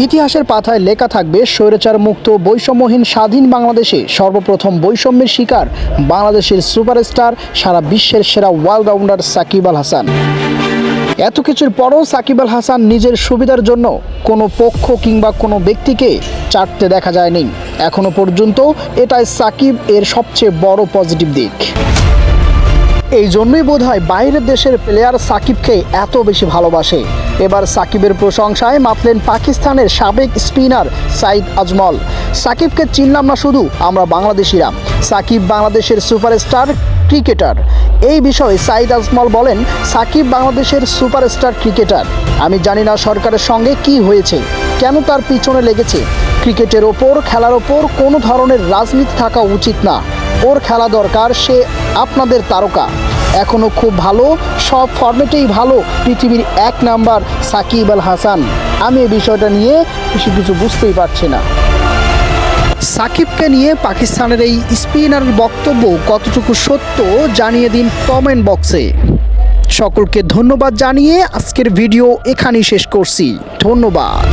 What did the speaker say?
ইতিহাসের পাতায় লেখা থাকবে স্বৈরাচার মুক্ত বৈষম্যহীন স্বাধীন বাংলাদেশে সর্বপ্রথম বৈষম্যের শিকার বাংলাদেশের সুপারস্টার, সারা বিশ্বের সেরা অলরাউন্ডার সাকিব আল হাসান। এত কিছুর পরও সাকিব আল হাসান নিজের সুবিধার জন্য কোনো পক্ষ কিংবা কোনো ব্যক্তিকে চাটতে দেখা যায়নি। এখনো পর্যন্ত এটাই সাকিব এর সবচেয়ে বড় পজিটিভ দিক। এই জন্যই বোধহয় বাইরের দেশের প্লেয়ার সাকিবকে এত বেশি ভালোবাসে। এবার সাকিবের প্রশংসায় মাতলেন পাকিস্তানের সাবেক স্পিনার সাঈদ আজমল। সাকিবকে চিনলাম না শুধু আমরা বাংলাদেশিরা, সাকিব বাংলাদেশের সুপারস্টার ক্রিকেটার। এই বিষয়ে সাঈদ আজমল বলেন, সাকিব বাংলাদেশের সুপারস্টার ক্রিকেটার। আমি জানি না সরকারের সঙ্গে কি হয়েছে, কেন তার পিছনে লেগেছে। ক্রিকেটের ওপর, খেলার ওপর কোনো ধরনের রাজনীতি থাকা উচিত না। ওর খেলা দরকার, সে আপনাদের তারকা, এখনও খুব ভালো, সব ফর্মেটেই ভালো, পৃথিবীর 1 নাম্বার সাকিব আল হাসান। আমি এই বিষয়টা নিয়ে বেশি কিছু বুঝতেই পারছি না। সাকিবকে নিয়ে পাকিস্তানের এই স্পিনারের বক্তব্য কতটুকু সত্য জানিয়ে দিন কমেন্ট বক্সে। সকলকে ধন্যবাদ জানিয়ে আজকের ভিডিও এখানেই শেষ করছি। ধন্যবাদ।